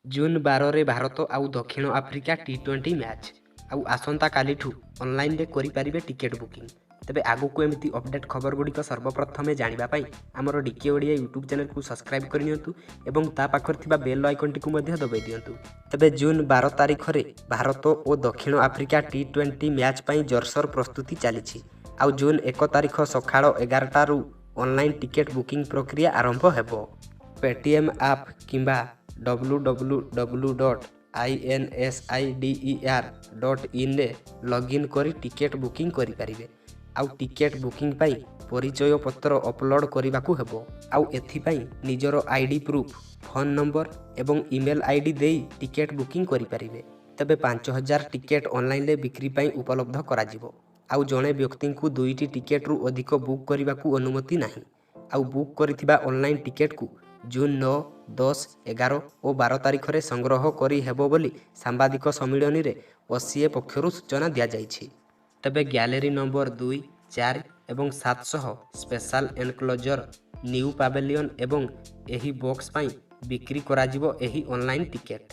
जून 12 रे भारत आउ दक्षिण आफ्रिका T20 मैच आउ आसंता कालीठू ऑनलाइन रे करि परिबे टिकेट बुकिंग। तबे आगु को एमती अपडेट खबर गुडी को सर्वप्रथमे जानिबा पई हमर डीके ओडिया यूट्यूब चैनल को सब्सक्राइब करनियंतु एवं ता पाखर थिबा बेल आइकन टी को मध्ये दबाई दियंतु। तबे जून 12 तारिख रे भारत और दक्षिण आफ्रिका T20 मैच पई जोरसोर प्रस्तुति चलीछि। आउ जून 1 तारिख सखाळ 11 रु ऑनलाइन टिकेट बुकिंग प्रक्रिया आरंभ हेबो। पेटीएम ऐप किंबा www.insider.in रे लॉगिन करी टिकेट बुकिंग करि परिबे। आउ टिकेट बुकिंग पाई परिचय पत्र अपलोड करिबाकू हेबो। आउ एथि पाई निजरो आईडी प्रूफ, फोन नंबर एवं ईमेल आईडी देई टिकेट बुकिंग करि परिबे। तबे 5000 टिकेट ऑनलाइन रे बिक्री पाई उपलब्ध करा जिवो। आउ जणे व्यक्ति को 2टी टिकेट रु अधिक बुक करिबाकू अनुमति नाही। आउ बुक करिथिबा ऑनलाइन टिकेट को जून 9, 10, 11 और 12 तारिख रे संग्रह करी हेबो बोली सांबादिक सम्मिलनी रे ओसीए पक्षरु सूचना दिया जाइछि। तबे गैलरी नंबर 2, 4 एवं 700 स्पेशल एनक्लोजर न्यू पैवेलियन एवं एही बॉक्स पाई बिक्री करा जिवो एही ऑनलाइन टिकेट।